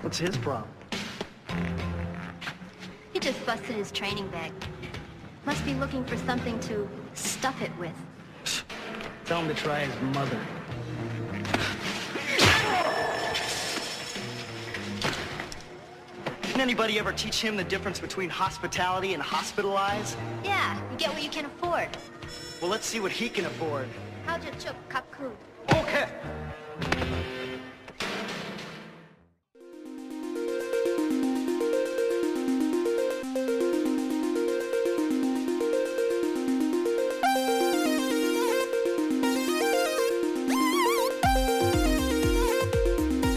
What's his problem? He just busted his training bag. Must be looking for something to stuff it with. Tell him to try his mother. Didn't anybody ever teach him the difference between hospitality and hospitalize? Yeah, you get what you can afford. Well, let's see what he can afford. How'd you chuk kapku? Okay.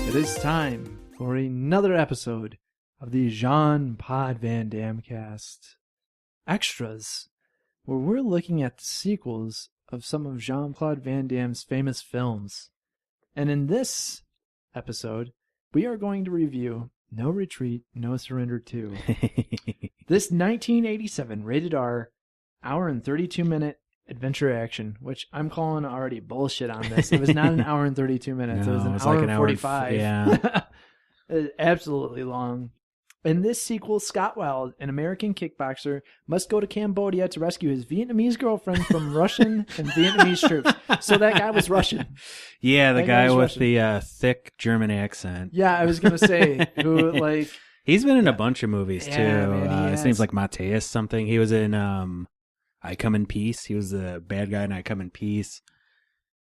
It is time for another episode of the Jean-Pod Van Damme cast extras, where we're looking at the sequels of some of Jean-Claude Van Damme's famous films. And in this episode, we are going to review No Retreat, No Surrender 2. This 1987 rated R, hour and 32-minute adventure action, which I'm calling already bullshit on this. It was not an hour and 32 minutes. No, it was an it's hour like and an 45. yeah. Absolutely long. In this sequel, Scott Wilde, an American kickboxer, must go to Cambodia to rescue his Vietnamese girlfriend from Russian and Vietnamese troops. So that guy was Russian. Yeah, the That guy was with Russian. the thick German accent. Yeah, I was going to say, who, like... He's been in a bunch of movies, Yeah, too. man, he His has. name's like Mateus something. He was in I Come in Peace. He was the bad guy in I Come in Peace.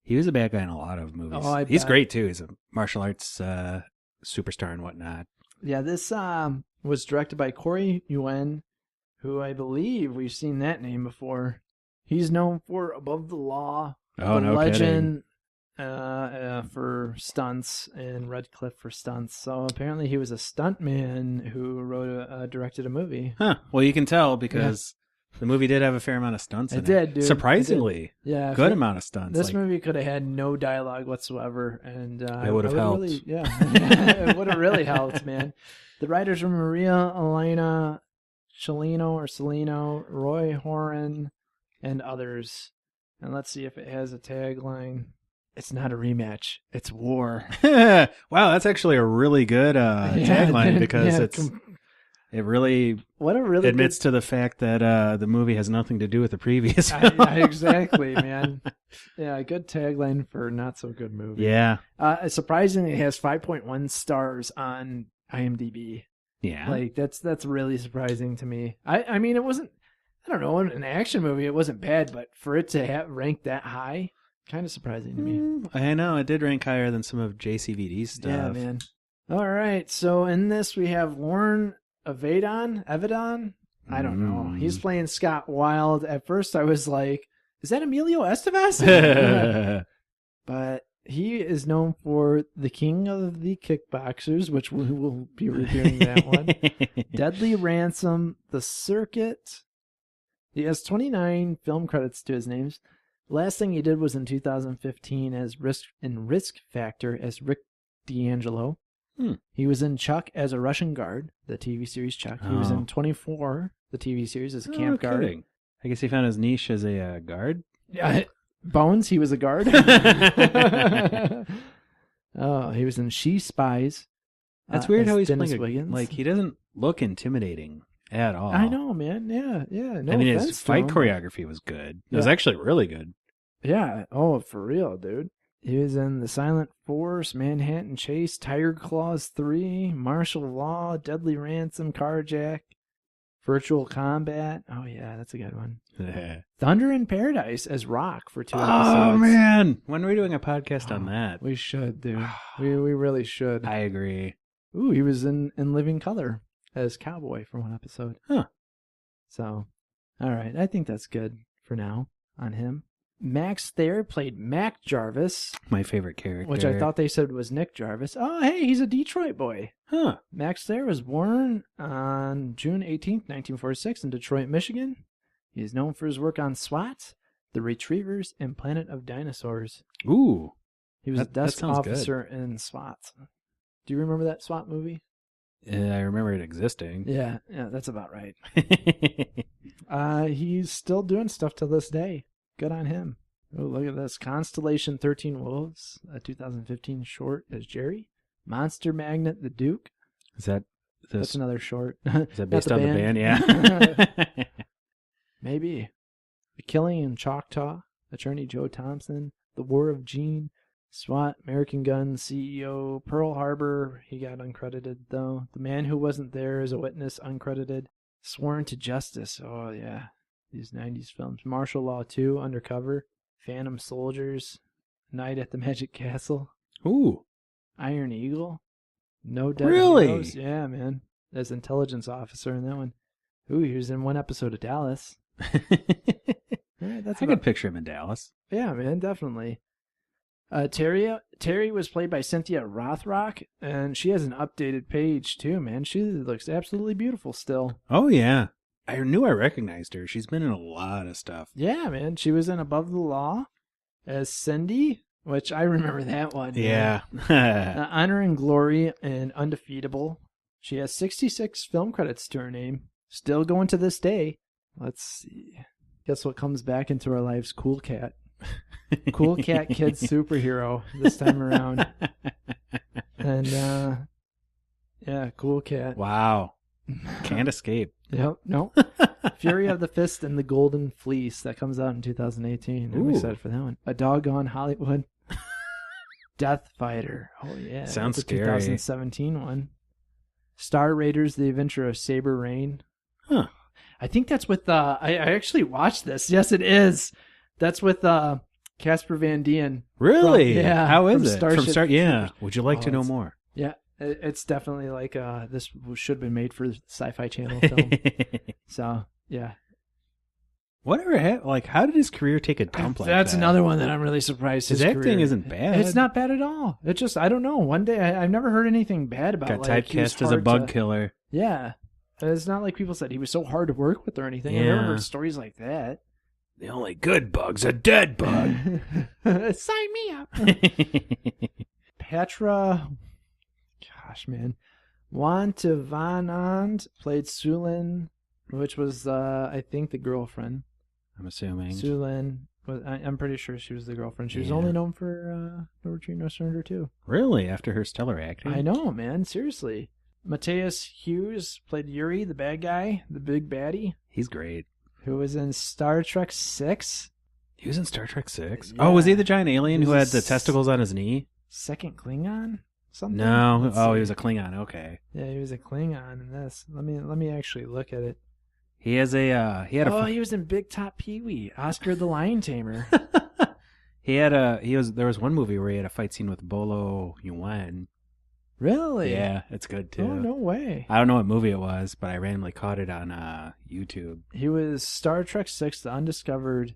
He was a bad guy in a lot of movies. Oh, I He's bet. great, too. He's a martial arts superstar and whatnot. Yeah, this was directed by Corey Yuen, who I believe we've seen that name before. He's known for Above the Law, Oh, The no Legend, for stunts, and Red Cliff for stunts. So apparently he was a stuntman who directed a movie. Huh. Well, you can tell because the movie did have a fair amount of stunts in It did, dude. Surprisingly. Yeah, Good amount of stunts. This like, movie could have had no dialogue whatsoever, and It would have helped. Really, yeah, it would have really helped, man. The writers were Maria Elena Celino, Roy Horan, and others. And let's see if it has a tagline. It's not a rematch. It's war. wow, that's actually a really good tagline because it really what a really admits to the fact that the movie has nothing to do with the previous film. exactly, man. Yeah, good tagline for not so good movie. Yeah. Surprisingly, it has 5.1 stars on IMDb. Yeah. Like that's really surprising to me. I mean, it wasn't. I don't know, an action movie. It wasn't bad, but for it to have ranked that high, kind of surprising to me. I know it did rank higher than some of JCVD's stuff. Yeah, man. All right, so in this we have Lauren Avedon. I don't know. He's playing Scott Wilde. At first, I was like, "Is that Emilio Estevez?" But he is known for The King of the Kickboxers, which we will be reviewing that one. Deadly Ransom, The Circuit. He has 29 film credits to his names. Last thing he did was in 2015 as Risk Factor as Rick D'Angelo. He was in Chuck as a Russian guard, the TV series Chuck. He was in 24, the TV series, as a camp guard. Kidding. I guess he found his niche as a guard. Yeah, Bones, he was a guard. Oh, he was in She Spies. That's weird as how he's Dennis playing Wiggins. like he doesn't look intimidating at all. I know, man. Yeah. No I mean, his offense to fight him. choreography was good. It was Yeah. actually really good. Yeah. Oh, for real, dude. He was in The Silent Force, Manhattan Chase, Tiger Claws 3, Martial Law, Deadly Ransom, Carjack, Virtual Combat. Oh, yeah, that's a good one. Thunder in Paradise as Rock for 2 episodes. Oh man, when are we doing a podcast on that? We should, dude. we really should. I agree. Ooh, he was in Living Color as Cowboy for 1 episode. Huh. So, all right. I think that's good for now on him. Max Thayer played Mac Jarvis, My favorite character. which I thought they said was Nick Jarvis. Oh, hey, he's a Detroit boy. Huh. Max Thayer was born on June 18th, 1946 in Detroit, Michigan. He is known for his work on SWAT, The Retrievers, and Planet of Dinosaurs. Ooh. He was a That desk sounds good. officer in SWAT. Do you remember that SWAT movie? Yeah, I remember it existing. Yeah, that's about right. He's still doing stuff to this day. Good on him. Oh, look at this. Constellation 13 Wolves, a 2015 short as Jerry. Monster Magnet, The Duke. Is that That's another short. Is that based on the band? Yeah. Maybe. The Killing in Choctaw, Attorney Joe Thompson, The War of Gene, SWAT, American Gun, CEO, Pearl Harbor, he got uncredited though. The Man Who Wasn't There as a Witness, uncredited. Sworn to Justice, oh yeah, these 90s films. Martial Law 2, Undercover, Phantom Soldiers, Night at the Magic Castle, Ooh. Iron Eagle, No Dead Really? Heroes. Yeah, man, as intelligence officer in that one. Ooh, he was in one episode of Dallas. Yeah, that's I could picture him in Dallas. Yeah, man, definitely. Terry was played by Cynthia Rothrock, and she has an updated page too, man. She looks absolutely beautiful still. Oh, yeah. I knew I recognized her. She's been in a lot of stuff. Yeah, man. She was in Above the Law as Cindy, which I remember that one. Yeah. Honor and Glory and Undefeatable. She has 66 film credits to her name. Still going to this day. Let's see. Guess what comes back into our lives? Cool Cat. Cool Cat Kid Superhero this time around. And, yeah, Cool Cat. Wow. Can't escape. Yep, no. Fury of the Fist and the Golden Fleece. That comes out in 2018. I'm Ooh. excited for that one. A Doggone Hollywood. Death Fighter. Oh, yeah. Sounds that's a scary. 2017 one. Star Raiders, The Adventure of Saber Rain. Huh. I think that's with, I actually watched this. Yes, it is. That's with Casper Van Dien. Really? Yeah. How is from it? Starship Yeah. Troopers. Would you like to know it's- more? Yeah. It's definitely like, this should have been made for Sci-Fi Channel film. So, yeah. Whatever happened? Like, how did his career take a dump like that? That's another one that I'm really surprised. His acting career. isn't bad. It's not bad at all. It just, I don't know. One day, I've never heard anything bad about. Got like, he was typecast as a hard bug to- killer. Yeah, it's not like people said he was so hard to work with or anything. I've Yeah. never heard stories like that. The only good bug's a dead bug. Sign me up. Patra, gosh, man, Wantavanand played Sulin, which was I think the girlfriend. I'm assuming. Sulin was. I'm pretty sure she was the girlfriend. She was Yeah. only known for No Retreat, No Surrender too. Really? After her stellar acting? I know, man. Seriously. Mateus Hughes played Yuri, the bad guy, the big baddie, He's great. who was in Star Trek 6. He was in Star Trek 6. Yeah. Oh, was he the giant alien He who was had the testicles on his knee? Second Klingon? Something? No. Let's Oh, see. he was a Klingon. Okay. Yeah, he was a Klingon in this. Let me actually look at it. He has a. He had a. Oh, he was in Big Top Pee-wee, Oscar the Lion Tamer. There was one movie where he had a fight scene with Bolo Yuan. Really? Yeah, it's good too. Oh, no way. I don't know what movie it was, but I randomly caught it on YouTube. He was Star Trek 6, the undiscovered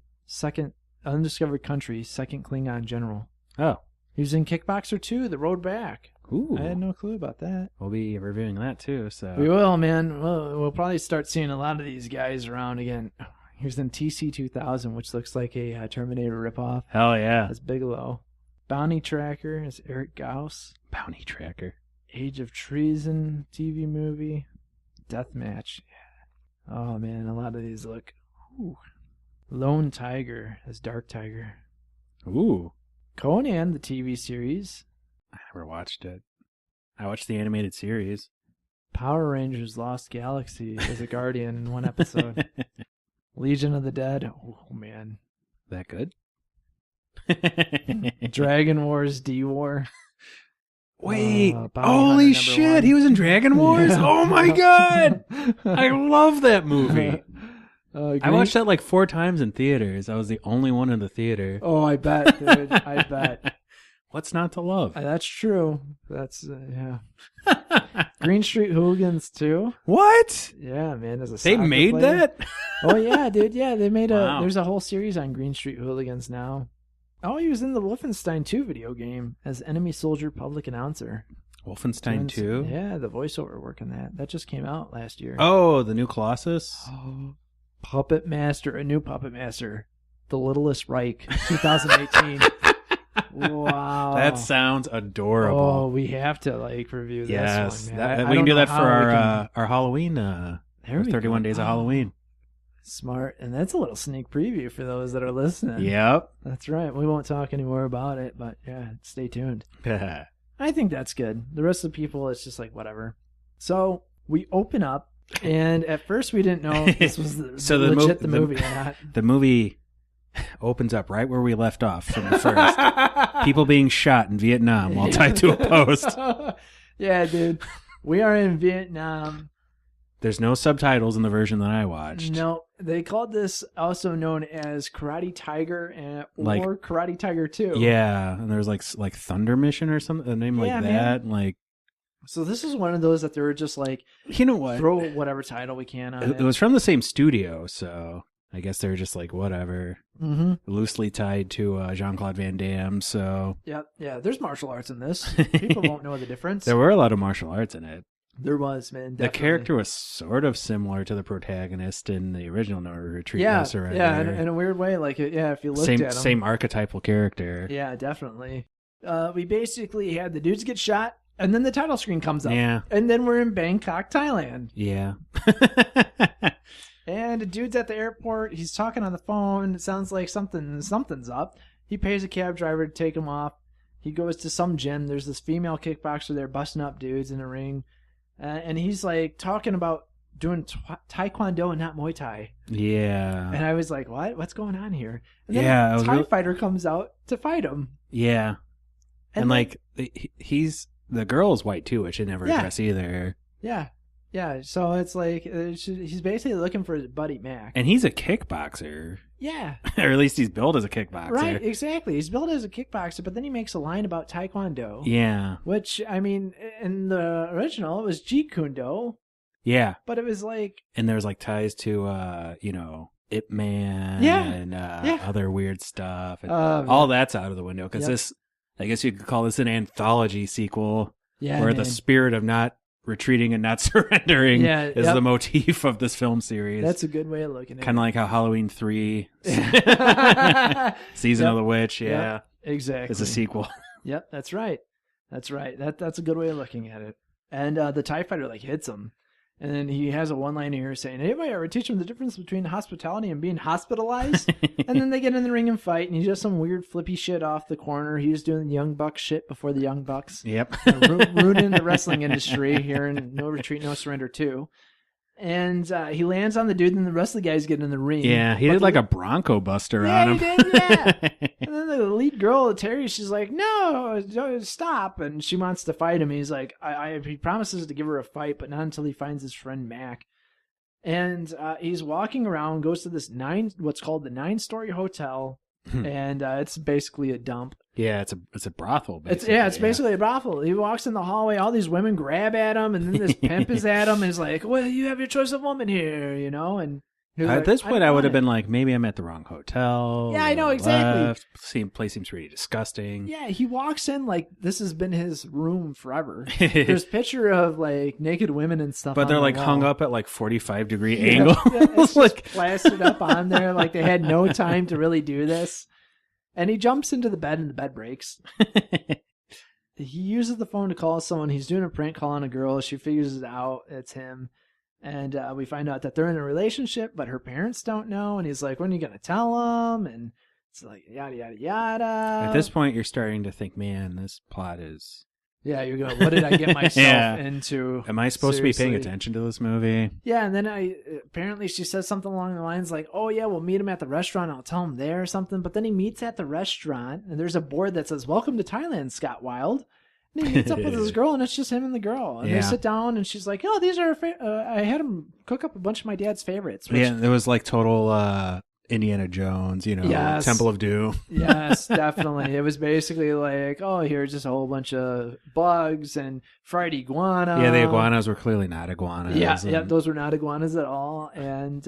country, second Klingon general. Oh. He was in Kickboxer 2, The Road Back. Ooh. I had no clue about that. We'll be reviewing that too. So We will, man. We'll probably start seeing a lot of these guys around again. He was in TC-2000, which looks like a Terminator ripoff. hell yeah, That's Bigelow. Bounty Tracker is Eric Gauss. Bounty Tracker. Age of Treason TV movie. Deathmatch. Yeah. Oh, man. A lot of these look... Ooh. Lone Tiger as Dark Tiger. Ooh, Conan, the TV series. I never watched it. I watched the animated series. Power Rangers Lost Galaxy as a Guardian in one episode. Legion of the Dead. Oh, man. That good? Dragon Wars D-War. Wait, Bounty Hunter holy number shit, one. he was in Dragon Wars? Yeah. Oh my god! I love that movie. I watched that like 4 times in theaters. I was the only one in the theater. Oh, I bet, dude. I bet. What's not to love? That's true. That's, yeah. Green Street Hooligans, too. What? Yeah, man. As a They soccer made player. that? Oh, yeah, dude. Yeah, they made Wow. there's a whole series on Green Street Hooligans now. Oh, he was in the Wolfenstein 2 video game as enemy soldier public announcer. Wolfenstein Doing 2? Yeah, the voiceover work on that. That just came out last year. Oh, the new Colossus? Oh, Puppet Master, a new Puppet Master. The Littlest Reich, 2018. Wow. That sounds Oh, adorable. we have to review Yes, this one, that- man. we can do that for our our Halloween, There our we 31 go. days of Oh, Halloween. Smart, and that's a little sneak preview for those that are listening. Yep. That's right. We won't talk any more about it, but yeah, stay tuned. I think that's good. The rest of the people, it's just like whatever. So we open up, and at first we didn't know if this was the movie or not. The movie opens up right where we left off from the first. People being shot in Vietnam while tied to a post. Yeah, dude. We are in Vietnam. There's no subtitles in the version that I watched. No, they called this also known as Karate Tiger or Karate Tiger 2. Yeah, and there's like Thunder Mission or something, a name like that. Man. So this is one of those that they were just like, you know what? Throw whatever title we can on it. It was from the same studio, so I guess they're just like, whatever. Mm-hmm. Loosely tied to Jean-Claude Van Damme, so... Yeah, there's martial arts in this. People won't know the difference. There were a lot of martial arts in it. There was, man. Definitely. The character was sort of similar to the protagonist in the original No Retreat, No Surrender. Yeah, in a weird way. Like, if you looked at him. Same archetypal character. Yeah, definitely. We basically had the dudes get shot, and then the title screen comes up. Yeah. And then we're in Bangkok, Thailand. Yeah. And a dude's at the airport. He's talking on the phone. It sounds like something's up. He pays a cab driver to take him off. He goes to some gym. There's this female kickboxer there busting up dudes in a ring. And he's like talking about doing taekwondo and not Muay Thai. Yeah. And I was like, what? What's going on here? And then a Thai fighter comes out to fight him. Yeah. And like, he's... The girl is white too, which I never address either. Yeah. Yeah, so it's like, he's basically looking for his buddy Mac. And he's a kickboxer. Yeah. Or at least he's billed as a kickboxer. Right, exactly. He's billed as a kickboxer, but then he makes a line about taekwondo. Yeah. Which, I mean, in the original, it was Jeet Kune Do. Yeah. But it was like... And there's like ties to, Ip Man and other weird stuff. And all that's out of the window because this, I guess you could call this an anthology sequel where the spirit of not retreating and not surrendering is the motif of this film series. That's a good way of looking at it. Kind of like how Halloween 3, Season of the Witch, exactly. is a sequel. Yep, that's right. That's right. That's a good way of looking at it. And the TIE fighter hits him. And then he has a one-liner here saying, anybody ever teach him the difference between hospitality and being hospitalized? And then they get in the ring and fight, and he does some weird flippy shit off the corner. He was doing the Young Bucks shit before the Young Bucks. Yep. Ruining the wrestling industry here in No Retreat, No Surrender 2. And he lands on the dude, and the rest of the guys get in the ring. Yeah, he did like a Bronco Buster on him. He did, yeah. And then the lead girl, Terry, she's like, no, stop. And she wants to fight him. He's like, he promises to give her a fight, but not until he finds his friend Mac. And he's walking around, goes to this what's called the 9-story hotel. And it's basically a dump. Yeah, it's a brothel. Basically. It's basically a brothel. He walks in the hallway, all these women grab at him, and then this pimp is at him and is like, well, you have your choice of woman here, and at this point I would have been like, maybe I'm at the wrong hotel. Yeah, I know, exactly. Place seems pretty disgusting. Yeah, he walks in like this has been his room forever. There's picture of like naked women and stuff, but they're like wall. Hung up at like 45-degree angles. It's like plastered up on there, like they had no time to really do this. And he jumps into the bed and the bed breaks. He uses the phone to call someone. He's doing a prank call on a girl. She figures it out. It's him. And we find out that they're in a relationship, but her parents don't know. And he's like, when are you going to tell them? And it's like, yada, yada, yada. At this point, you're starting to think, man, this plot is... Yeah, you're going, what did I get myself into? Am I supposed to be paying attention to this movie? Yeah, and then apparently she says something along the lines like, oh yeah, we'll meet him at the restaurant. I'll tell him there or something. But then he meets at the restaurant, and there's a board that says, welcome to Thailand, Scott Wilde. And he meets up with his girl, and it's just him and the girl. And they sit down, and she's like, oh, these are, I had him cook up a bunch of my dad's favorites. Which, there was like total... Indiana Jones, Temple of Doom. Yes, definitely. It was basically like, oh, here's just a whole bunch of bugs and fried iguana. Yeah, the iguanas were clearly not iguanas. Yeah, those were not iguanas at all. And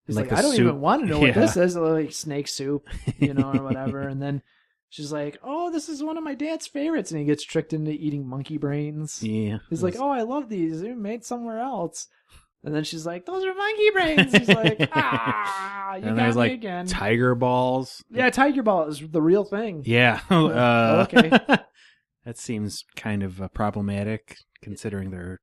he's like I don't even want to know what this is. Like snake soup, or whatever. And then she's like, oh, this is one of my dad's favorites. And he gets tricked into eating monkey brains. Yeah. He's like, oh, I love these. They're made somewhere else. And then she's like, those are monkey brains. He's like, you got me again. Tiger balls. Yeah, tiger ball is the real thing. Yeah. Okay. That seems kind of problematic considering they're,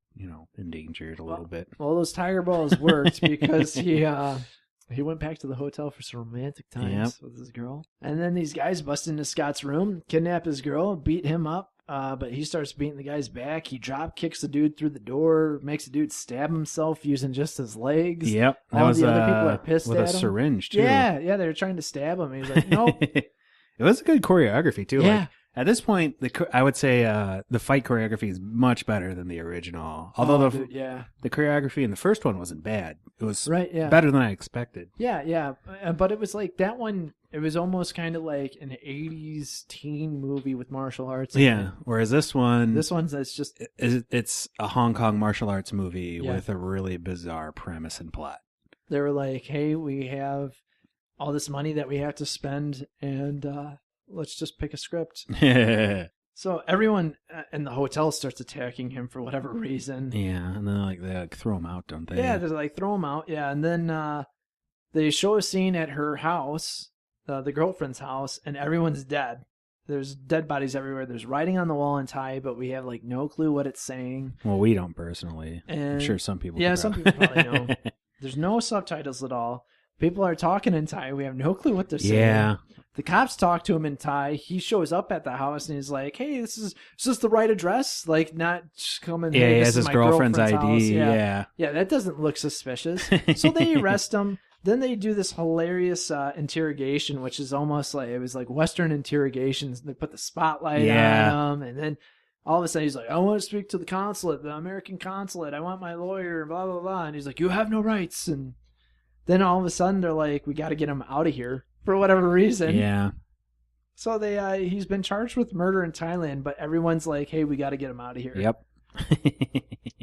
endangered a little bit. Well, those tiger balls worked because he went back to the hotel for some romantic times with his girl. And then these guys bust into Scott's room, kidnap his girl, beat him up, But he starts beating the guy's back. He drop kicks the dude through the door, makes the dude stab himself using just his legs. Yep. All the other people are pissed with at a him. syringe, too. Yeah, they were trying to stab him. He's like, nope. It was a good choreography, too. Yeah. Like, at this point, I would say the fight choreography is much better than the original. Although the choreography in the first one wasn't bad. It was better than I expected. Yeah. But it was like that one, it was almost kind of like an 80s teen movie with martial arts. Yeah, whereas this one's it's a Hong Kong martial arts movie with a really bizarre premise and plot. They were like, hey, we have all this money that we have to spend, and let's just pick a script. So everyone in the hotel starts attacking him for whatever reason. Yeah, and then they throw him out, don't they? Yeah, they throw him out. Yeah, and then they show a scene at her house, the girlfriend's house, and everyone's dead. There's dead bodies everywhere. There's writing on the wall in Thai, but we have no clue what it's saying. Well, we don't personally. And I'm sure some people. Yeah, some people probably know. There's no subtitles at all. People are talking in Thai. We have no clue what they're saying. Yeah. The cops talk to him in Thai. He shows up at the house and he's like, "Hey, is this the right address? Not just coming. Yeah, hey, he this has is his my girlfriend's ID. house." Yeah, that doesn't look suspicious. So they arrest him. Then they do this hilarious interrogation, which is almost it was like Western interrogations. They put the spotlight on him, and then all of a sudden he's like, "I want to speak to the consulate, the American consulate. I want my lawyer, blah blah blah." And he's like, "You have no rights." And then all of a sudden they're like, "We got to get him out of here for whatever reason." Yeah. So he's been charged with murder in Thailand, but everyone's like, "Hey, we got to get him out of here." Yep.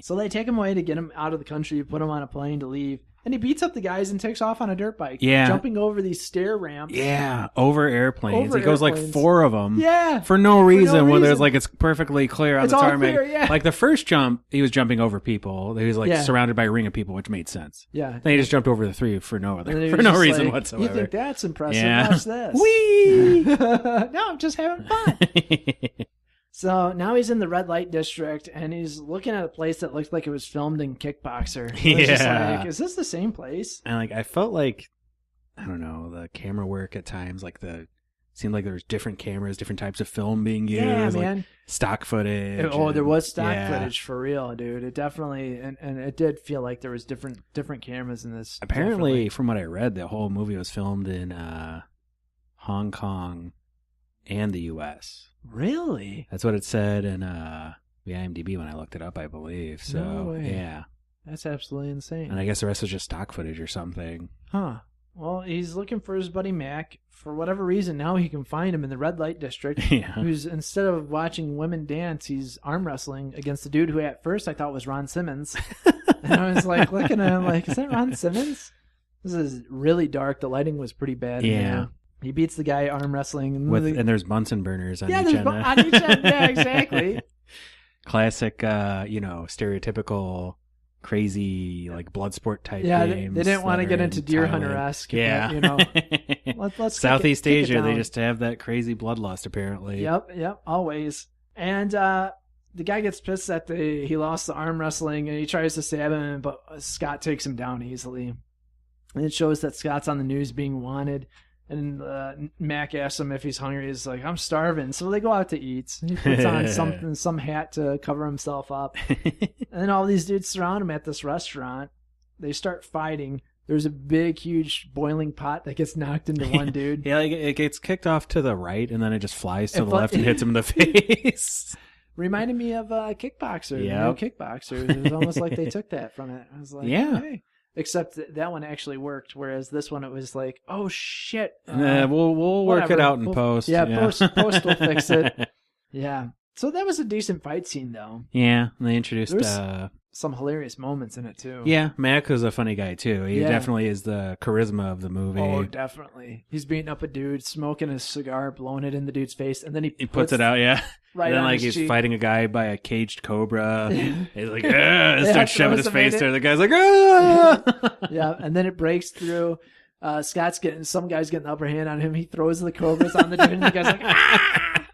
So they take him away to get him out of the country, put him on a plane to leave. And he beats up the guys and takes off on a dirt bike. Yeah. Jumping over these stair ramps. Yeah. Over airplanes. He goes 4 of them. Yeah. For no reason. When there's it's perfectly clear on the tarmac. Clear, yeah. The first jump, he was jumping over people. He was surrounded by a ring of people, which made sense. Yeah. Then he just jumped over the 3 for no reason whatsoever. You think that's impressive? Yeah. Watch this. Whee! No, I'm just having fun. So now he's in the red light district, and he's looking at a place that looked like it was filmed in Kickboxer. Just is this the same place? And I felt I don't know, the camera work at times, seemed like there was different cameras, different types of film being used. Yeah, man. Stock footage. There was stock footage for real, dude. It definitely, and it did feel like there was different cameras in this. Apparently, from what I read, the whole movie was filmed in Hong Kong and the U.S. Really? That's what it said in the IMDb when I looked it up, I believe. So, no way. Yeah. That's absolutely insane. And I guess the rest was just stock footage or something. Huh. Well, he's looking for his buddy Mac. For whatever reason, now he can find him in the red light district. Yeah. Who's, instead of watching women dance, he's arm wrestling against the dude who at first I thought was Ron Simmons. And I was looking at him is that Ron Simmons? This is really dark. The lighting was pretty bad. Yeah. He beats the guy arm wrestling. And there's Bunsen burners on each end. On each end. Yeah, exactly. Classic, stereotypical, crazy, blood sport type games. They didn't want to get into Deer Hunter-esque. Yeah. Let's Southeast Asia, they just have that crazy bloodlust, apparently. Yep, always. And the guy gets pissed that he lost the arm wrestling, and he tries to stab him, but Scott takes him down easily. And it shows that Scott's on the news being wanted. And Mac asks him if he's hungry. He's like, "I'm starving." So they go out to eat. He puts on some hat to cover himself up. And then all these dudes surround him at this restaurant. They start fighting. There's a big, huge boiling pot that gets knocked into one dude. Yeah, it gets kicked off to the right, and then it just flies to the left and hits him in the face. Reminded me of Kickboxer. Yeah, Kickboxer. It was almost like they took that from it. I was like, yeah. Hey. Except that one actually worked, whereas this one, it was like, oh, shit. We'll work it out in post. Yeah, post will fix it. Yeah. So that was a decent fight scene, though. Yeah, and they introduced some hilarious moments in it, too. Yeah, Mac was a funny guy, too. He definitely is the charisma of the movie. Oh, definitely. He's beating up a dude, smoking a cigar, blowing it in the dude's face, and then he puts it out, yeah. Right, and then he's fighting a guy by a caged cobra. He's like, and starts shoving his face there. The guy's like, ah! Yeah, and then it breaks through. Some guy's getting the upper hand on him. He throws the cobras on the dude, and the guy's like, ah!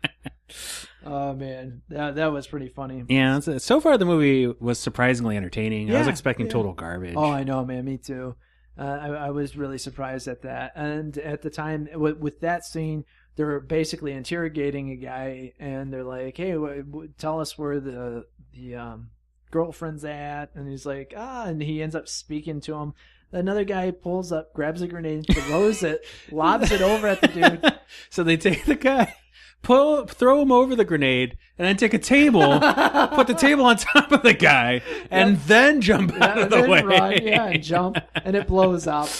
Oh man, that was pretty funny. Yeah, so far the movie was surprisingly entertaining. Yeah, I was expecting total garbage. Oh, I know, man. Me too. I was really surprised at that. And at the time, with that scene, they're basically interrogating a guy, and they're like, "Hey, tell us where the girlfriend's at," and he's like, and he ends up speaking to him. Another guy pulls up, grabs a grenade, throws it, lobs it over at the dude. So they take the guy, throw him over the grenade, and then take a table, put the table on top of the guy, and then jump out of the way. Run, and jump, and it blows up.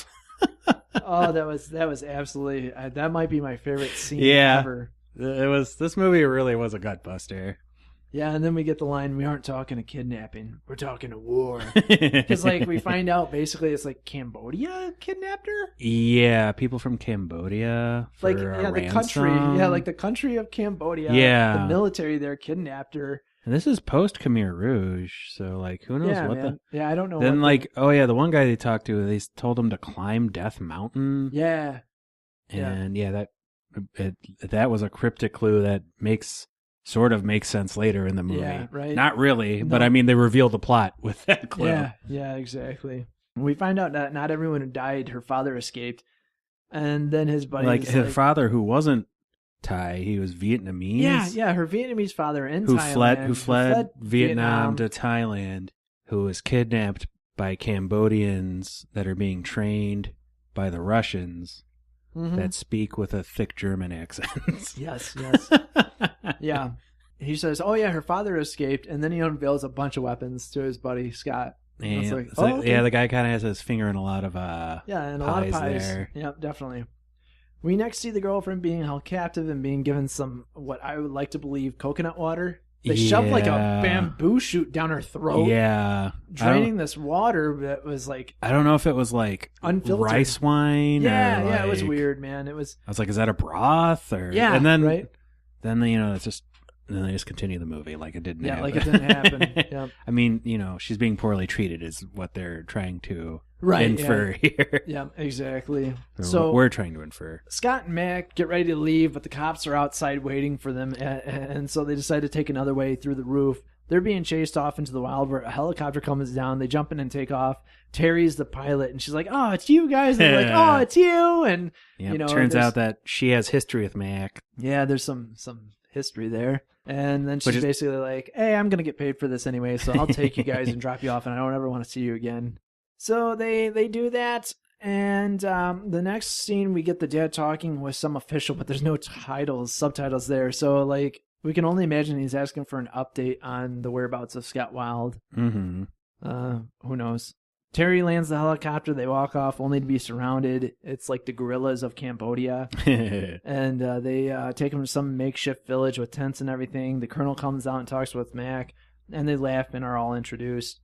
Oh, that was absolutely, that might be my favorite scene ever. This movie really was a gut buster. Yeah, and then we get the line, "We aren't talking a kidnapping, we're talking a war." Because like we find out basically it's like Cambodia kidnapped her. Yeah, people from Cambodia for the country. Yeah, like the country of Cambodia. Yeah, the military there kidnapped her. And this is post Khmer Rouge, so like who knows I don't know. Then the one guy they talked to, they told him to climb Death Mountain. Yeah, and that was a cryptic clue that sort of makes sense later in the movie. Yeah, right. Not really, but I mean, they reveal the plot with that clue. Yeah, exactly. We find out that not everyone who died, her father escaped, and then his buddy, her father, who wasn't Thai, he was Vietnamese. Yeah, her Vietnamese father in Thailand, who fled Vietnam to Thailand, who was kidnapped by Cambodians that are being trained by the Russians that speak with a thick German accent. Yes. Yeah. He says, "Oh yeah, her father escaped," and then he unveils a bunch of weapons to his buddy Scott. And okay. The guy kind of has his finger in a lot of and a lot of pies there. Yep, definitely. We next see the girlfriend being held captive and being given some, what I would like to believe, coconut water. They shoved like a bamboo shoot down her throat. Yeah. Draining this water that was like... I don't know if it was like unfiltered rice wine or yeah, it was weird, man. It was... I was like, is that a broth? Or... Yeah, and then, right? Then, it's just... And then they just continue the movie like it didn't happen. Yeah, like it didn't happen. Yep. I mean, she's being poorly treated is what they're trying to infer here. Yeah, exactly. So we're trying to infer. Scott and Mac get ready to leave, but the cops are outside waiting for them, and so they decide to take another way through the roof. They're being chased off into the wild where a helicopter comes down. They jump in and take off. Terry's the pilot, and she's like, "Oh, it's you guys." And they're like, "Oh, it's you." And turns out that she has history with Mac. Yeah, there's some history there. And then she's basically like, "Hey, I'm going to get paid for this anyway, so I'll take you guys and drop you off, and I don't ever want to see you again." So they do that, and the next scene, we get the dad talking with some official, but there's no subtitles there. So, like, we can only imagine he's asking for an update on the whereabouts of Scott Wilde. Mm-hmm. Who knows? Terry lands the helicopter. They walk off only to be surrounded. It's like the guerrillas of Cambodia. And they take him to some makeshift village with tents and everything. The colonel comes out and talks with Mac, and they laugh and are all introduced.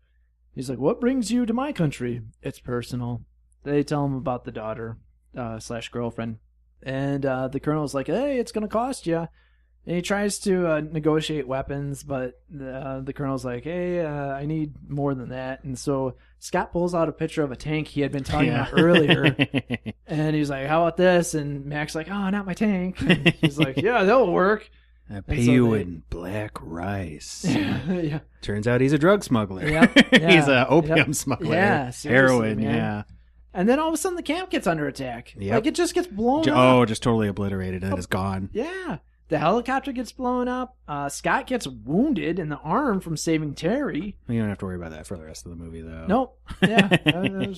He's like, "What brings you to my country?" "It's personal." They tell him about the daughter / girlfriend. And the colonel's like, "Hey, it's going to cost you." And he tries to negotiate weapons, but the colonel's like, "Hey, I need more than that." And so Scott pulls out a picture of a tank he had been talking about earlier. And he's like, "How about this?" And Mac's like, "Oh, not my tank." And he's like, "Yeah, that'll work. I pay you in black rice." Yeah. Turns out he's a drug smuggler. Yep. Yeah. He's an opium smuggler. Yeah, heroin, man. yeah. And then all of a sudden the camp gets under attack. Yep. Like it just gets blown up. Oh, just totally obliterated and it's gone. Yeah. The helicopter gets blown up. Scott gets wounded in the arm from saving Terry. You don't have to worry about that for the rest of the movie, though. Nope. Yeah,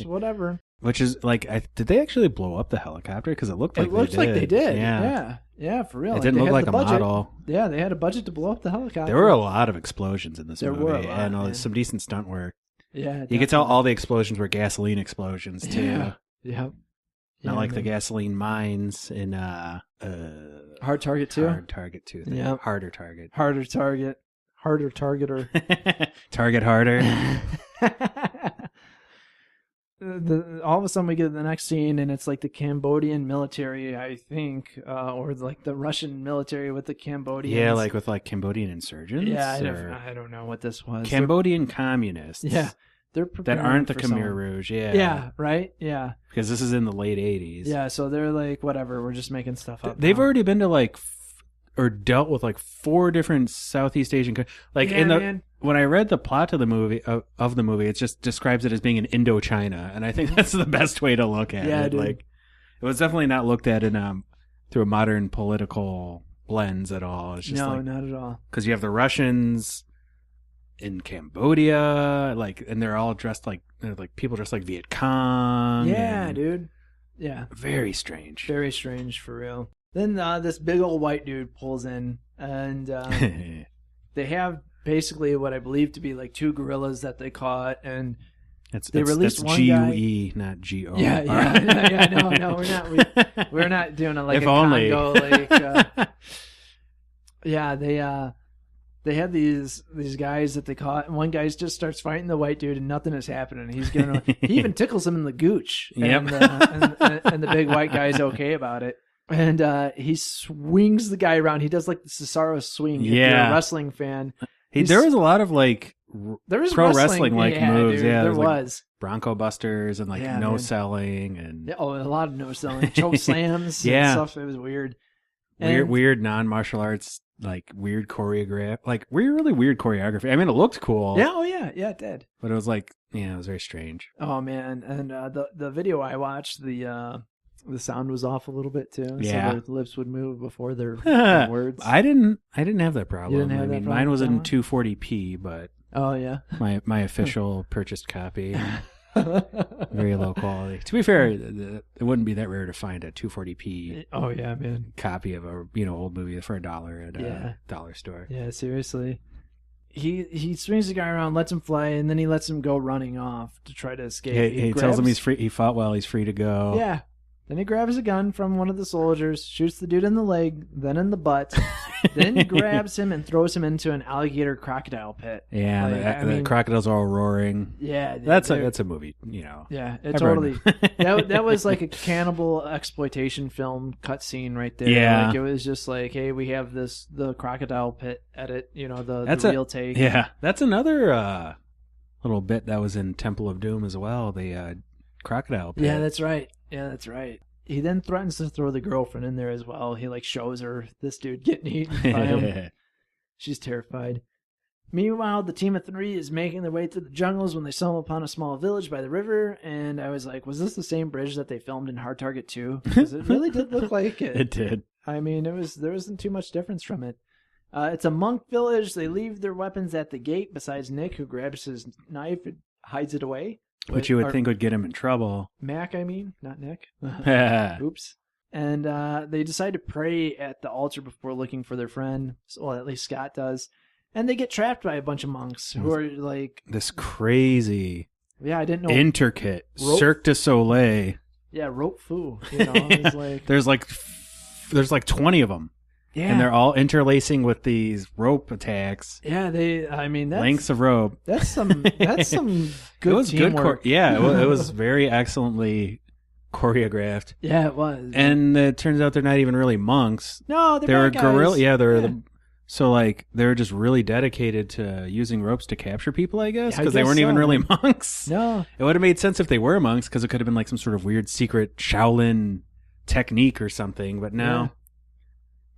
whatever. Which is like, did they actually blow up the helicopter? Because it looked like they did. Yeah, for real. It didn't look like a model. Yeah, they had a budget to blow up the helicopter. There were a lot of explosions in this movie. There were a lot, and some decent stunt work. Yeah, you could tell all the explosions were gasoline explosions too. Yeah. Not like the gasoline mines in Hard Target 2? Hard Target 2. Yeah. Harder Target. Harder Target. Harder Targeter. Target harder. All of a sudden we get the next scene and it's like the Cambodian military, I think, or like the Russian military with the Cambodians. Yeah, like with like Cambodian insurgents? Yeah, I don't know what this was. Cambodian communists. Yeah. That aren't the Khmer Rouge, yeah. Yeah, right? Yeah. Because this is in the late 80s. Yeah, so they're like, whatever, we're just making stuff up. They've already been to like, or dealt with like 4 different Southeast Asian countries. Like when I read the plot of the movie, of the movie, it just describes it as being in Indochina. And I think that's the best way to look at it. Dude. Like, it was definitely not looked at in through a modern political lens at all. It's just not at all. Because you have the Russians in Cambodia, and they're all dressed people dressed like Viet Cong. Yeah, dude. Yeah. Very strange. Very strange, for real. Then this big old white dude pulls in, and they have basically what I believe to be like 2 gorillas that they caught, and they released one G-U-E, not G-O. Yeah. No, we're not doing it like if a only. Congo. They had these guys that they caught, and one guy just starts fighting the white dude, and nothing is happening. He even tickles him in the gooch. Yep. And the big white guy's okay about it. And he swings the guy around. He does like the Cesaro swing. If you're a wrestling fan. There was a lot of there was pro wrestling moves. Dude, yeah, there was Bronco Busters and no selling and a lot of no selling, choke slams. And stuff. It was weird. Weird non-martial arts, weird choreography, really weird choreography. I mean, it looked cool. Yeah, yeah, it did. But it was it was very strange. Oh man, and the video I watched, the sound was off a little bit too. Yeah, so their lips would move before their words. I didn't have that problem. You didn't have that problem? Mine was in 240p, but oh yeah, my official purchased copy. Very low quality. To be fair, it wouldn't be that rare to find a 240p. Oh yeah, man. Copy of a old movie for $1 at a dollar store. Yeah, seriously. He swings the guy around, lets him fly, and then he lets him go running off to try to escape. He tells him he's free. He fought well. He's free to go. Yeah. Then he grabs a gun from one of the soldiers, shoots the dude in the leg, then in the butt, then grabs him and throws him into an alligator crocodile pit. Yeah, the crocodiles are all roaring. Yeah, that's a movie, Yeah, it totally. that was like a cannibal exploitation film cutscene right there. Yeah, it was just hey, we have the crocodile pit edit. The real take. Yeah, that's another little bit that was in Temple of Doom as well. The crocodile pit. Yeah, that's right. He then threatens to throw the girlfriend in there as well. He shows her this dude getting eaten by him. She's terrified. Meanwhile, the team of 3 is making their way through the jungles when they stumble upon a small village by the river. And I was like, was this the same bridge that they filmed in Hard Target 2? Because it really did look like it. It did. I mean, there wasn't too much difference from it. It's a monk village. They leave their weapons at the gate besides Nick, who grabs his knife and hides it away. Which you would think would get him in trouble. Mac, I mean, not Nick. Oops. And they decide to pray at the altar before looking for their friend. Well, at least Scott does. And they get trapped by a bunch of monks who are this crazy, I didn't know, intricate Cirque du Soleil. Yeah, rope foo. It's there's 20 of them. Yeah. And they're all interlacing with these rope attacks. Yeah, that's lengths of rope. That's some good it was teamwork. It was very excellently choreographed. Yeah, it was. And it turns out they're not even really monks. No, they were guerrilla. Yeah, they were just really dedicated to using ropes to capture people, I guess, because they weren't even really monks. No. It would have made sense if they were monks, because it could have been some sort of weird secret Shaolin technique or something, but no.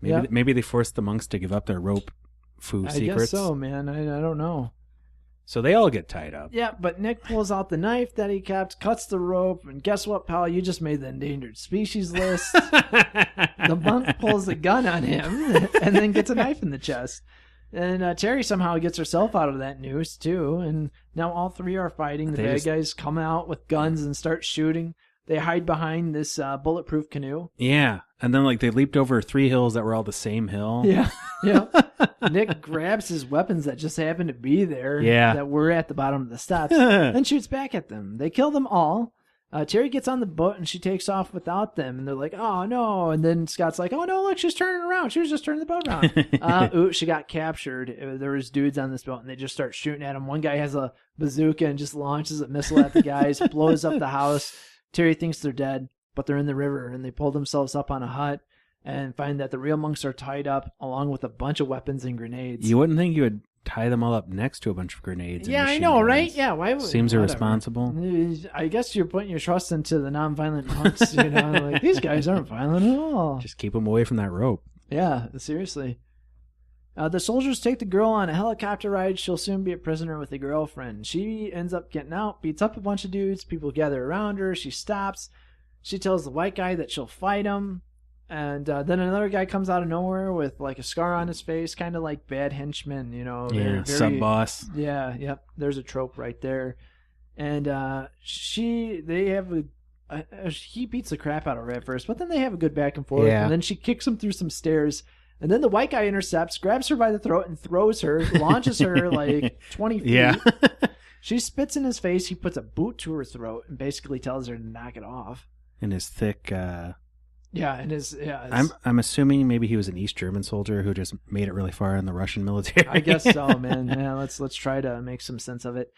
Yeah. Maybe they forced the monks to give up their rope secrets. I guess so, man. I don't know. So they all get tied up. Yeah, but Nick pulls out the knife that he kept, cuts the rope, and guess what, pal? You just made the endangered species list. The monk pulls the gun on him and then gets a knife in the chest. And Terry somehow gets herself out of that noose, too. And now all 3 are fighting. The bad guys come out with guns and start shooting. They hide behind this bulletproof canoe. Yeah. And then they leaped over 3 hills that were all the same hill. Yeah. Nick grabs his weapons that just happened to be there. Yeah. That were at the bottom of the steps and shoots back at them. They kill them all. Terry gets on the boat and she takes off without them. And they're like, oh, no. And then Scott's like, oh, no, look, she's turning around. She was just turning the boat around. She got captured. There was dudes on this boat and they just start shooting at him. One guy has a bazooka and just launches a missile at the guys, blows up the house. Terry thinks they're dead, but they're in the river, and they pull themselves up on a hut and find that the real monks are tied up along with a bunch of weapons and grenades. You wouldn't think you would tie them all up next to a bunch of grenades. Yeah, I know, right? Yeah, why would, seems irresponsible. I guess you're putting your trust into the non-violent monks. These guys aren't violent at all. Just keep them away from that rope. Yeah, seriously. The soldiers take the girl on a helicopter ride. She'll soon be a prisoner with a girlfriend. She ends up getting out, beats up a bunch of dudes. People gather around her. She stops. She tells the white guy that she'll fight him. And then another guy comes out of nowhere with like a scar on his face, kind of like bad henchman, you know. Yeah, sub boss. Yeah, yep. There's a trope right there. And he beats the crap out of her at first, but then they have a good back and forth. Yeah. And then she kicks him through some stairs. And then the white guy intercepts, grabs her by the throat, and throws her, launches her like 20 feet. Yeah. She spits in his face. He puts a boot to her throat and basically tells her to knock it off. In his thick... I'm assuming maybe he was an East German soldier who just made it really far in the Russian military. I guess so, man. Yeah, let's try to make some sense of it.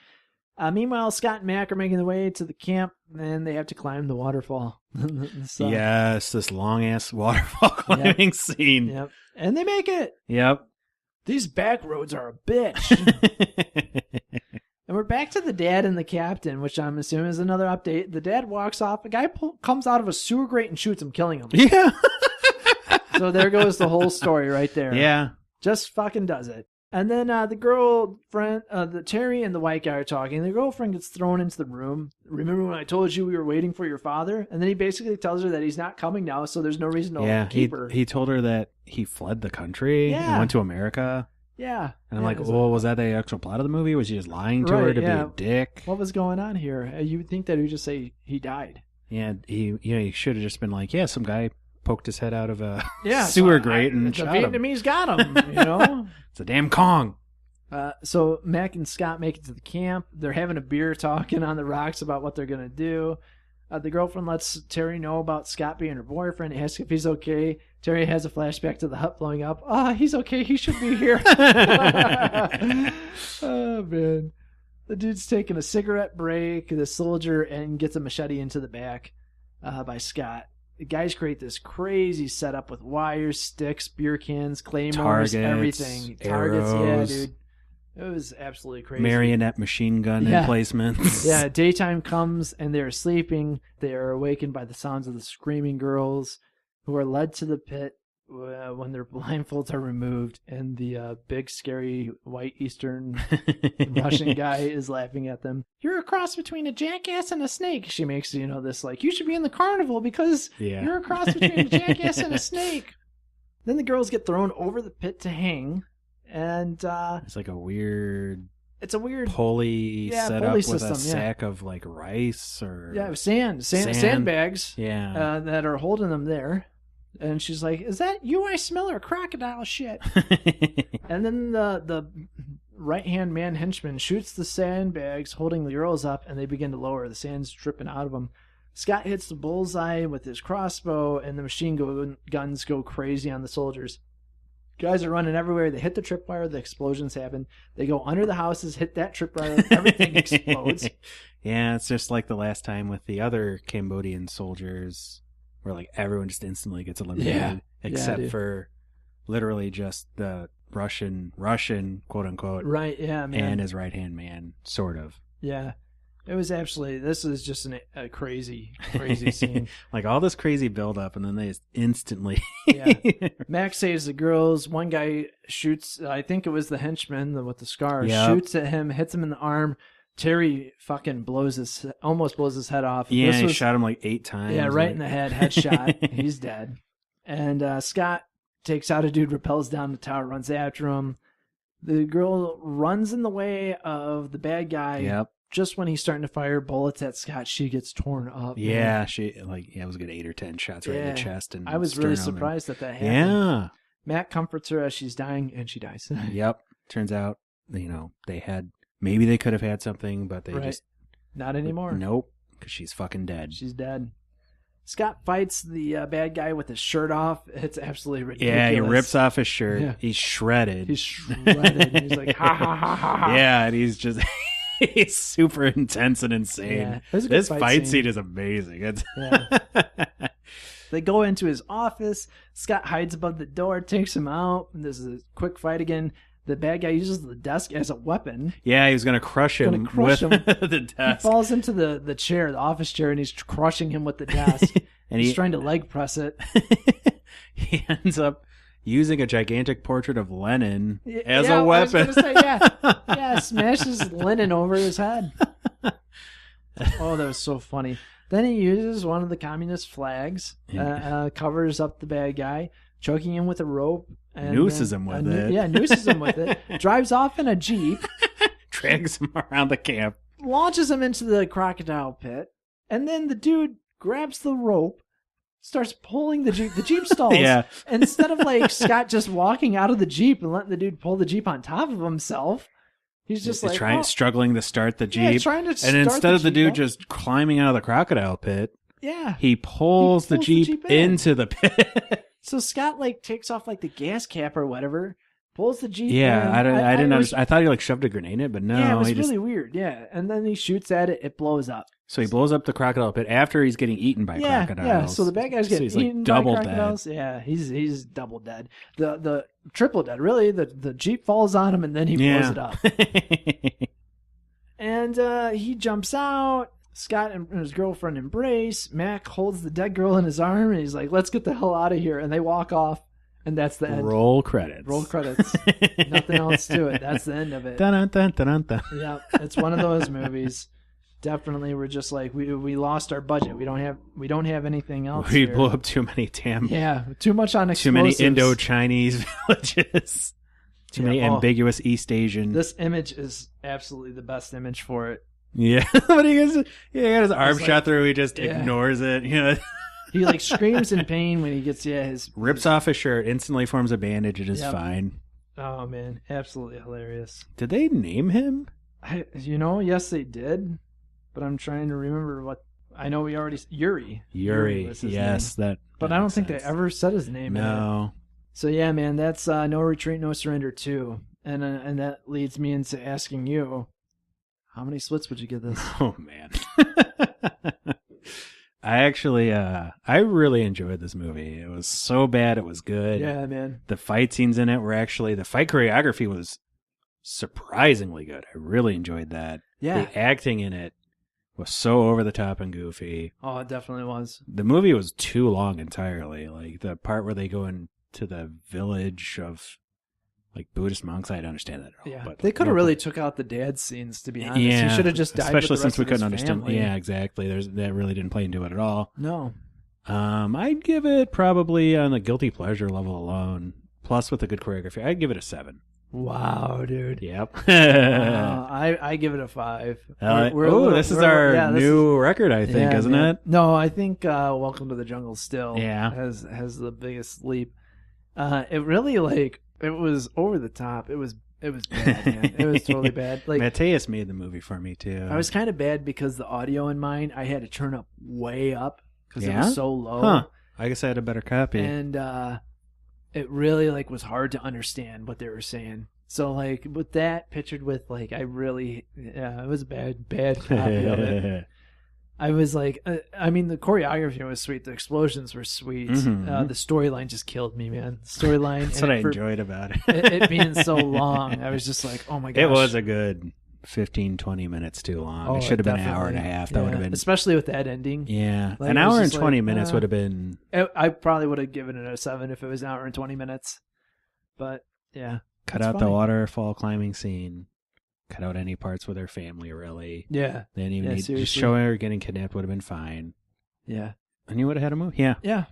Meanwhile, Scott and Mac are making their way to the camp, and they have to climb the waterfall. Yes, this long-ass waterfall climbing scene. Yep. And they make it. Yep. These back roads are a bitch. And we're back to the dad and the captain, which I'm assuming is another update. The dad walks off. A guy comes out of a sewer grate and shoots him, killing him. Yeah. So there goes the whole story right there. Yeah. Just fucking does it. And then the girlfriend, Terry and the white guy are talking. The girlfriend gets thrown into the room. Remember when I told you we were waiting for your father? And then he basically tells her that he's not coming now, so there's no reason to keep her. He told her that he fled the country and went to America. Yeah. And I'm like, well, was that the actual plot of the movie? Was he just lying to her to be a dick? What was going on here? You would think that he would just say he died. Yeah, he should have just been like, yeah, some guy poked his head out of a sewer grate and shot him. The Vietnamese got him, you know? It's a damn Kong. So Mac and Scott make it to the camp. They're having a beer talking on the rocks about what they're going to do. The girlfriend lets Terry know about Scott being her boyfriend, asks if he's okay. Terry has a flashback to the hut blowing up. He's okay. He should be here. Oh, man. The dude's taking a cigarette break, the soldier, and gets a machete into the back by Scott. The guys create this crazy setup with wires, sticks, beer cans, claymores, everything. Arrows. Yeah, dude. It was absolutely crazy. Marionette machine gun emplacements. Yeah, daytime comes and they're sleeping. They are awakened by the sounds of the screaming girls who are led to the pit when their blindfolds are removed, and the big, scary, white Eastern Russian guy is laughing at them. You're a cross between a jackass and a snake. She makes, this like, you should be in the carnival because you're a cross between a jackass and a snake. Then the girls get thrown over the pit to hang, and it's like a weird... It's a weird pulley setup with a sack of like rice or... Yeah, sandbags that are holding them there. And she's like, is that you I smell or crocodile shit? And then the right-hand man henchman shoots the sandbags holding the girls up, and they begin to lower. The sand's dripping out of them. Scott hits the bullseye with his crossbow, and the machine guns go crazy on the soldiers. Guys are running everywhere. They hit the tripwire. The explosions happen. They go under the houses, hit that tripwire. Everything explodes. Yeah, it's just like the last time with the other Cambodian soldiers, where like everyone just instantly gets eliminated, except for literally just the Russian quote unquote, right? Yeah, man, and his right hand man, sort of. Yeah, it was actually. This is just a crazy scene. Like all this crazy build up, and then they just instantly. Max saves the girls. One guy shoots. I think it was the henchman with the scar. Shoots at him, hits him in the arm. Terry fucking almost blows his head off. Yeah, he shot him like 8 times. Yeah, right in the head, headshot. He's dead. And Scott takes out a dude, rappels down the tower, runs after him. The girl runs in the way of the bad guy. Yep. Just when he's starting to fire bullets at Scott, she gets torn up. Yeah, it was a good 8 or 10 shots right in the chest. And I was really surprised that happened. Yeah. Matt comforts her as she's dying, and she dies. Yep. Turns out, maybe they could have had something, but they just... Not anymore. Nope, because she's fucking dead. She's dead. Scott fights the bad guy with his shirt off. It's absolutely ridiculous. Yeah, he rips off his shirt. Yeah. He's shredded. He's like, ha, ha, ha, ha, ha. Yeah, and he's just... he's super intense and insane. Yeah, this fight scene is amazing. They go into his office. Scott hides above the door, takes him out. And this is a quick fight again. The bad guy uses the desk as a weapon. Yeah, he was going to crush him with the desk. He falls into the chair, the office chair, and he's crushing him with the desk. And he's trying to leg press it. He ends up using a gigantic portrait of Lenin as a weapon. I was going to say, smashes Lenin over his head. Oh, that was so funny. Then he uses one of the communist flags, covers up the bad guy, choking him with a rope. And nooses him with it. Yeah, nooses him with it. Drives off in a Jeep. Drags him around the camp. Launches him into the crocodile pit. And then the dude grabs the rope, starts pulling the Jeep. The Jeep stalls. Yeah. And instead of like Scott just walking out of the Jeep and letting the dude pull the Jeep on top of himself, he's just struggling to start the Jeep. Yeah, trying to and instead of the dude just climbing out of the crocodile pit, he pulls the Jeep into the pit. So Scott like takes off like the gas cap or whatever, pulls the Jeep. Yeah, I didn't understand. I thought he like shoved a grenade in it, but no. Yeah, it was really weird. Yeah, and then he shoots at it. It blows up. So he blows up the crocodile pit after he's getting eaten by crocodiles. Yeah, so the bad guy's getting eaten by crocodiles. Dead. Yeah, he's double dead. The triple dead, really. The Jeep falls on him and then he blows it up. And he jumps out. Scott and his girlfriend embrace. Mac holds the dead girl in his arm and he's like, let's get the hell out of here. And they walk off. And that's the end. Roll credits. Nothing else to it. That's the end of it. Dun, dun, dun, dun, dun. Yeah, it's one of those movies. Definitely, we're just like we lost our budget. We don't have anything else. We blew up too many too much on explosives. Too many Indo-Chinese villages. Too many ambiguous East Asian. This image is absolutely the best image for it. Yeah, but he got his arm shot through. He just ignores it. You know. He like screams in pain when he gets his rips off his shirt, instantly forms a bandage. It is fine. Oh man, absolutely hilarious. Did they name him? Yes, they did. But I'm trying to remember what I know. We already Yuri. Was his name. That. But I don't think they ever said his name. No. So yeah, man, that's No Retreat, No Surrender 2, and that leads me into asking you, how many splits would you give this? Oh man. I actually, I really enjoyed this movie. It was so bad it was good. Yeah, man. The fight scenes in it were actually, the fight choreography was surprisingly good. I really enjoyed that. Yeah. The acting in it was so over the top and goofy. Oh, it definitely was. The movie was too long entirely. Like the part where they go into the village of like Buddhist monks, I didn't understand that at all. Yeah, but they could have really took out the dad scenes, to be honest. Yeah, he should have just died, especially with the since we couldn't understand. Family. Yeah, exactly. That really didn't play into it at all. No. I'd give it probably on the guilty pleasure level alone, plus with the good choreography, I'd give it a 7. Wow, dude. Yep. I give it a 5. This is our new record, I think, isn't it? No, I think Welcome to the Jungle still has the biggest leap. It really it was over the top. It was bad, man. It was totally bad. Like Mateus made the movie for me too. I was kind of bad because the audio in mine I had to turn up way up because it was so low. Huh. I guess I had a better copy. And it really was hard to understand what they were saying. So with that pictured with it was a bad copy of it. I was the choreography was sweet. The explosions were sweet. Mm-hmm. The storyline just killed me, man. Storyline. That's what I enjoyed about it. it being so long. I was just like, oh my gosh. It was a good 15, 20 minutes too long. It should have been an hour and a half. That would have been. Especially with that ending. Yeah. An hour and 20 minutes would have been. I probably would have given it a 7 if it was an hour and 20 minutes. But yeah. Cut out the waterfall climbing scene. Cut out any parts with her family, really. Yeah. They didn't even need just show her getting kidnapped would have been fine. Yeah. And you would have had a movie. Yeah. Yeah.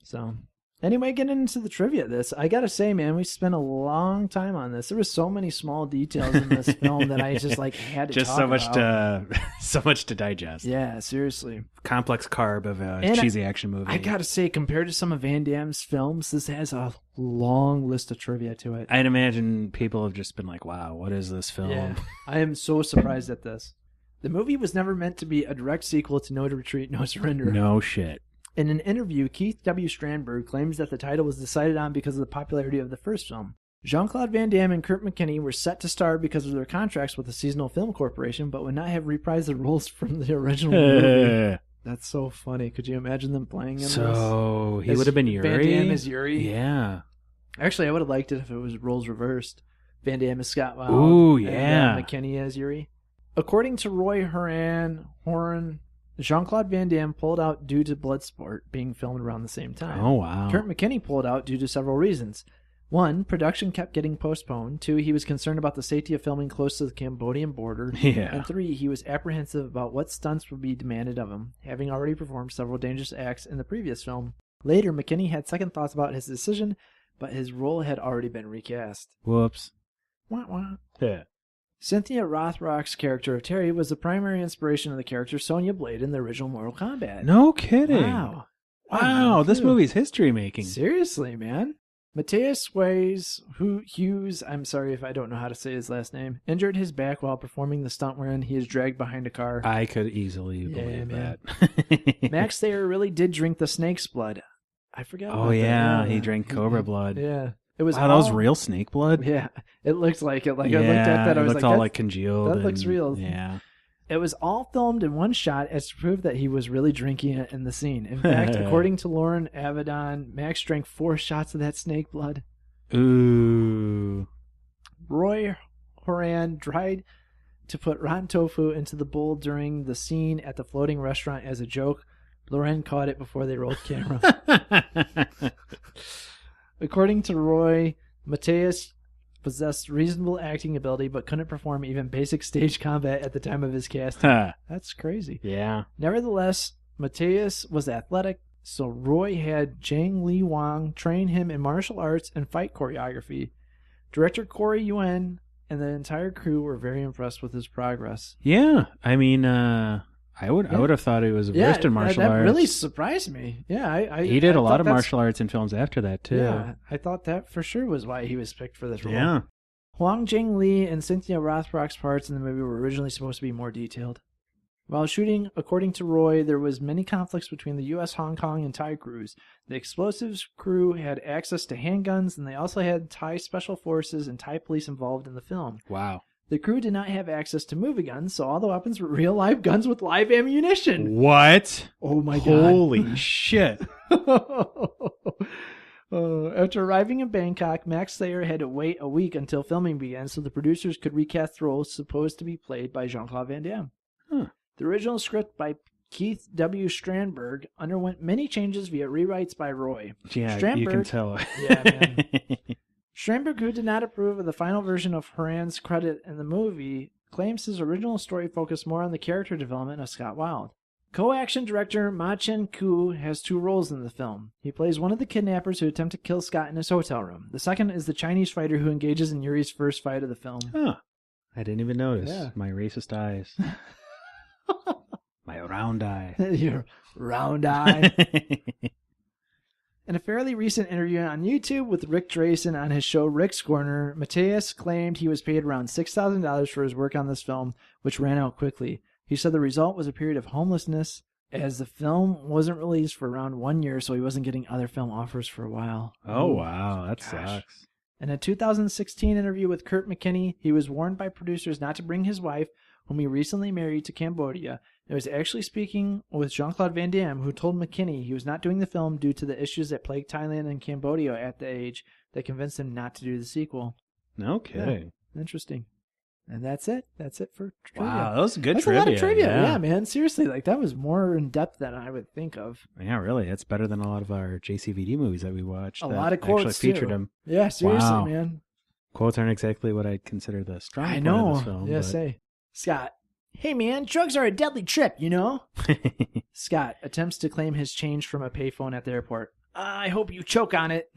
So, anyway, getting into the trivia of this, I gotta say, man, we spent a long time on this. There were so many small details in this film that I just had to just talk about. So much to digest. Yeah, seriously. Complex carb of a cheesy action movie. I gotta say, compared to some of Van Damme's films, this has a long list of trivia to it. I'd imagine people have just been like, wow, what is this film? Yeah, I am so surprised at this. The movie was never meant to be a direct sequel to No Retreat, No Surrender. No shit. In an interview, Keith W. Strandberg claims that the title was decided on because of the popularity of the first film. Jean-Claude Van Damme and Kurt McKinney were set to star because of their contracts with the Seasonal Film Corporation, but would not have reprised the roles from the original movie. That's so funny. Could you imagine them playing him? So he would have been Yuri? Van Damme is Yuri? Yeah. Actually, I would have liked it if it was roles reversed. Van Damme is Scott Wilde. Ooh, yeah. And McKinney as Yuri. According to Roy Horan, Jean-Claude Van Damme pulled out due to Bloodsport being filmed around the same time. Oh, wow. Kurt McKinney pulled out due to several reasons. 1, production kept getting postponed. 2, he was concerned about the safety of filming close to the Cambodian border. Yeah. And 3, he was apprehensive about what stunts would be demanded of him, having already performed several dangerous acts in the previous film. Later, McKinney had second thoughts about his decision, but his role had already been recast. Whoops. Wah, wah. Yeah. Cynthia Rothrock's character of Terry was the primary inspiration of the character Sonya Blade in the original Mortal Kombat. No kidding. Wow. Wow, this movie's history making. Seriously, man. Matthias Hughes, I'm sorry if I don't know how to say his last name, injured his back while performing the stunt wherein he is dragged behind a car. I could easily believe that. Max Thayer really did drink the snake's blood. I forgot about that. Yeah, he drank cobra blood. Yeah. It was that was real snake blood? Yeah. It looked like it. Like I looked at that, I was it looked like, all like congealed. That looks real. Yeah. It was all filmed in one shot as to prove that he was really drinking it in the scene. In fact, according to Lauren Avedon, Max drank 4 shots of that snake blood. Ooh. Roy Horan tried to put rotten tofu into the bowl during the scene at the floating restaurant as a joke. Lauren caught it before they rolled camera. According to Roy, Matthias possessed reasonable acting ability but couldn't perform even basic stage combat at the time of his casting. That's crazy. Yeah. Nevertheless, Matthias was athletic, so Roy had Jang Lee Wang train him in martial arts and fight choreography. Director Corey Yuen and the entire crew were very impressed with his progress. Yeah. I mean, I would have thought he was versed in martial arts. That really surprised me. Yeah, he did a lot of martial arts in films after that too. Yeah, I thought that for sure was why he was picked for this role. Yeah. Huang Jing Li and Cynthia Rothrock's parts in the movie were originally supposed to be more detailed. While shooting, according to Roy, there was many conflicts between the U.S., Hong Kong, and Thai crews. The explosives crew had access to handguns, and they also had Thai special forces and Thai police involved in the film. Wow. The crew did not have access to movie guns, so all the weapons were real live guns with live ammunition. What? Oh my God. Holy shit. After arriving in Bangkok, Max Thayer had to wait a week until filming began so the producers could recast the role supposed to be played by Jean-Claude Van Damme. Huh. The original script by Keith W. Strandberg underwent many changes via rewrites by Roy. Yeah, Strandberg, you can tell. Yeah, man. Strandberg, who did not approve of the final version of Horan's credit in the movie, claims his original story focused more on the character development of Scott Wilde. Co-action director Ma Chen-Koo has 2 roles in the film. He plays one of the kidnappers who attempt to kill Scott in his hotel room. The second is the Chinese fighter who engages in Yuri's first fight of the film. Huh. I didn't even notice. Yeah. My racist eyes. My round eye. Your round eye. In a fairly recent interview on YouTube with Rick Drayson on his show Rick's Corner, Matthias claimed he was paid around $6,000 for his work on this film, which ran out quickly. He said the result was a period of homelessness, as the film wasn't released for around 1 year, so he wasn't getting other film offers for a while. Oh, wow. That sucks. In a 2016 interview with Kurt McKinney, he was warned by producers not to bring his wife, whom he recently married, to Cambodia. It was actually speaking with Jean-Claude Van Damme, who told McKinney he was not doing the film due to the issues that plagued Thailand and Cambodia at the age that convinced him not to do the sequel. No kidding. Yeah, interesting. And that's it. That's it for trivia. Wow, that was good That's trivia. a lot of trivia. Yeah. Yeah, man. Seriously, like that was more in depth than I would think of. Yeah, really. It's better than a lot of our JCVD movies that we watched. A lot of quotes actually featured too. him. Yeah, seriously, Wow. man. Quotes aren't exactly what I'd consider the strong I point know. of this film. Yeah, but... say. Scott. Hey, man, drugs are a deadly trip, you know? Scott attempts to claim his change from a payphone at the airport. I hope you choke on it.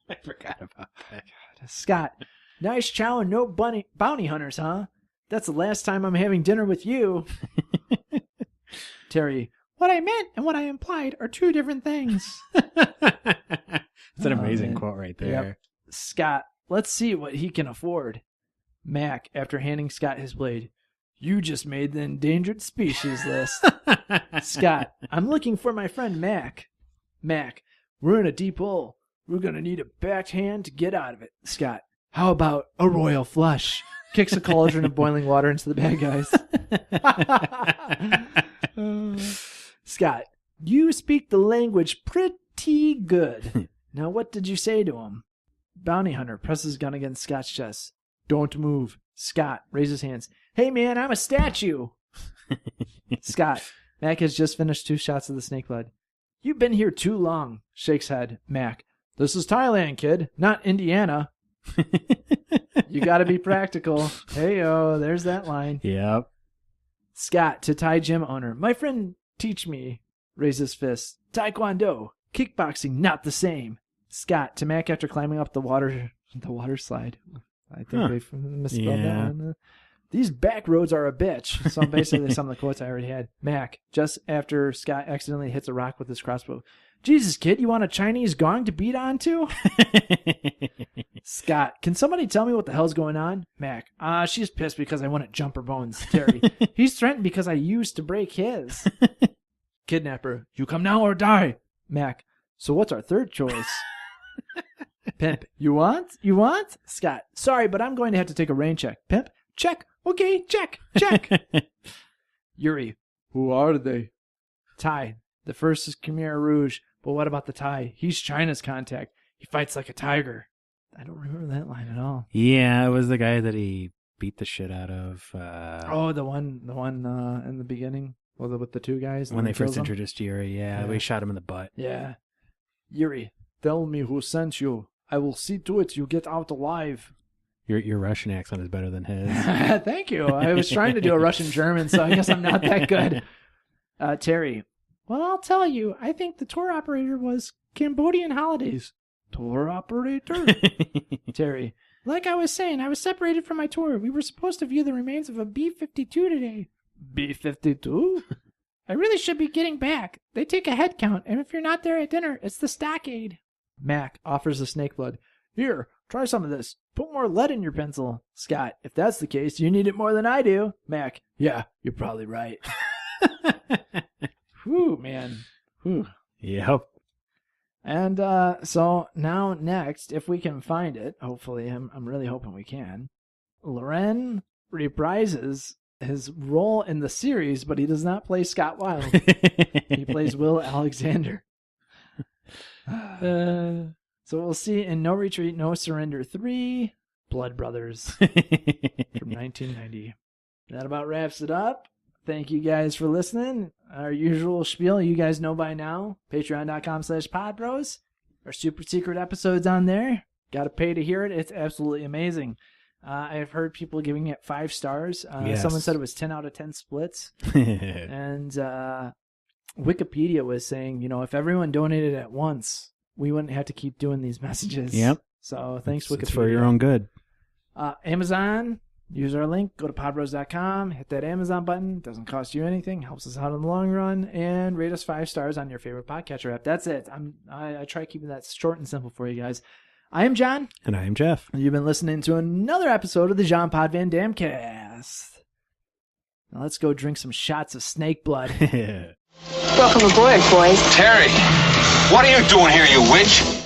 I forgot about that. Scott. Nice chow and no bounty hunters, huh? That's the last time I'm having dinner with you. Terry. What I meant and what I implied are 2 different things. That's an amazing man. quote right there. Yep. Scott. Let's see what he can afford. Mac, after handing Scott his blade. You just made the endangered species list. Scott. I'm looking for my friend Mac. Mac. We're in a deep hole. We're going to need a backhand to get out of it. Scott. How about a royal flush? Kicks a cauldron of boiling water into the bad guys. Scott. You speak the language pretty good. Now what did you say to him? Bounty hunter presses gun against Scott's chest. Don't move. Scott raises hands. Hey man, I'm a statue. Scott. Mac has just finished 2 shots of the snake blood. You've been here too long. Shakes head. Mac. This is Thailand, kid, not Indiana. You got to be practical. Hey-o, there's that line. Yep. Scott to Thai gym owner. My friend teach me. Raise his fist. Taekwondo. Kickboxing, not the same. Scott to Mac after climbing up the water slide. I think they misspelled that one. These back roads are a bitch. So basically some of the quotes I already had. Mac, just after Scott accidentally hits a rock with his crossbow. Jesus, kid, you want a Chinese gong to beat onto? Scott, can somebody tell me what the hell's going on? Mac, she's pissed because I wouldn't jump her bones. Terry, he's threatened because I used to break his. Kidnapper, you come now or die. Mac, so what's our third choice? Pimp, you want? Scott, sorry, but I'm going to have to take a rain check. Pimp, check. Okay, check. Yuri, who are they? Thai, the first is Khmer Rouge, but what about the Thai? He's China's contact. He fights like a tiger. I don't remember that line at all. Yeah, it was the guy that he beat the shit out of. The one in the beginning, with the two guys when they first introduced Yuri. Yeah, we shot him in the butt. Yeah, Yuri, tell me who sent you. I will see to it you get out alive. Your Russian accent is better than his. Thank you. I was trying to do a Russian German, so I guess I'm not that good. Terry, well, I'll tell you. I think the tour operator was Cambodian Holidays. Tour operator? Terry, like I was saying, I was separated from my tour. We were supposed to view the remains of a B-52 today. B-52? I really should be getting back. They take a head count, and if you're not there at dinner, it's the stockade. Mac offers the snake blood. Here, try some of this. Put more lead in your pencil. Scott, if that's the case, you need it more than I do. Mac, yeah, you're probably right. Whew, man. Whew. Yep. And so now next, if we can find it, hopefully, I'm really hoping we can, Loren reprises his role in the series, but he does not play Scott Wilde. He plays Will Alexander. So we'll see in No Retreat, No Surrender 3, Blood Brothers from 1990. That about wraps it up. Thank you guys for listening. Our usual spiel, you guys know by now. Patreon.com/podbros. Our super secret episodes on there. Got to pay to hear it. It's absolutely amazing. I've heard people giving it 5 stars. Yes. Someone said it was 10 out of 10 splits. And Wikipedia was saying, if everyone donated at once, we wouldn't have to keep doing these messages. Yep. So thanks, Wikipedia. It's for your own good. Amazon, use our link, go to podbros.com, hit that Amazon button. Doesn't cost you anything, helps us out in the long run, and rate us 5 stars on your favorite podcatcher app. That's it. I try keeping that short and simple for you guys. I am John. And I am Jeff. And you've been listening to another episode of the Jean Pod Van Damme Cast. Now let's go drink some shots of snake blood. Welcome aboard, boys. Terry, what are you doing here, you witch?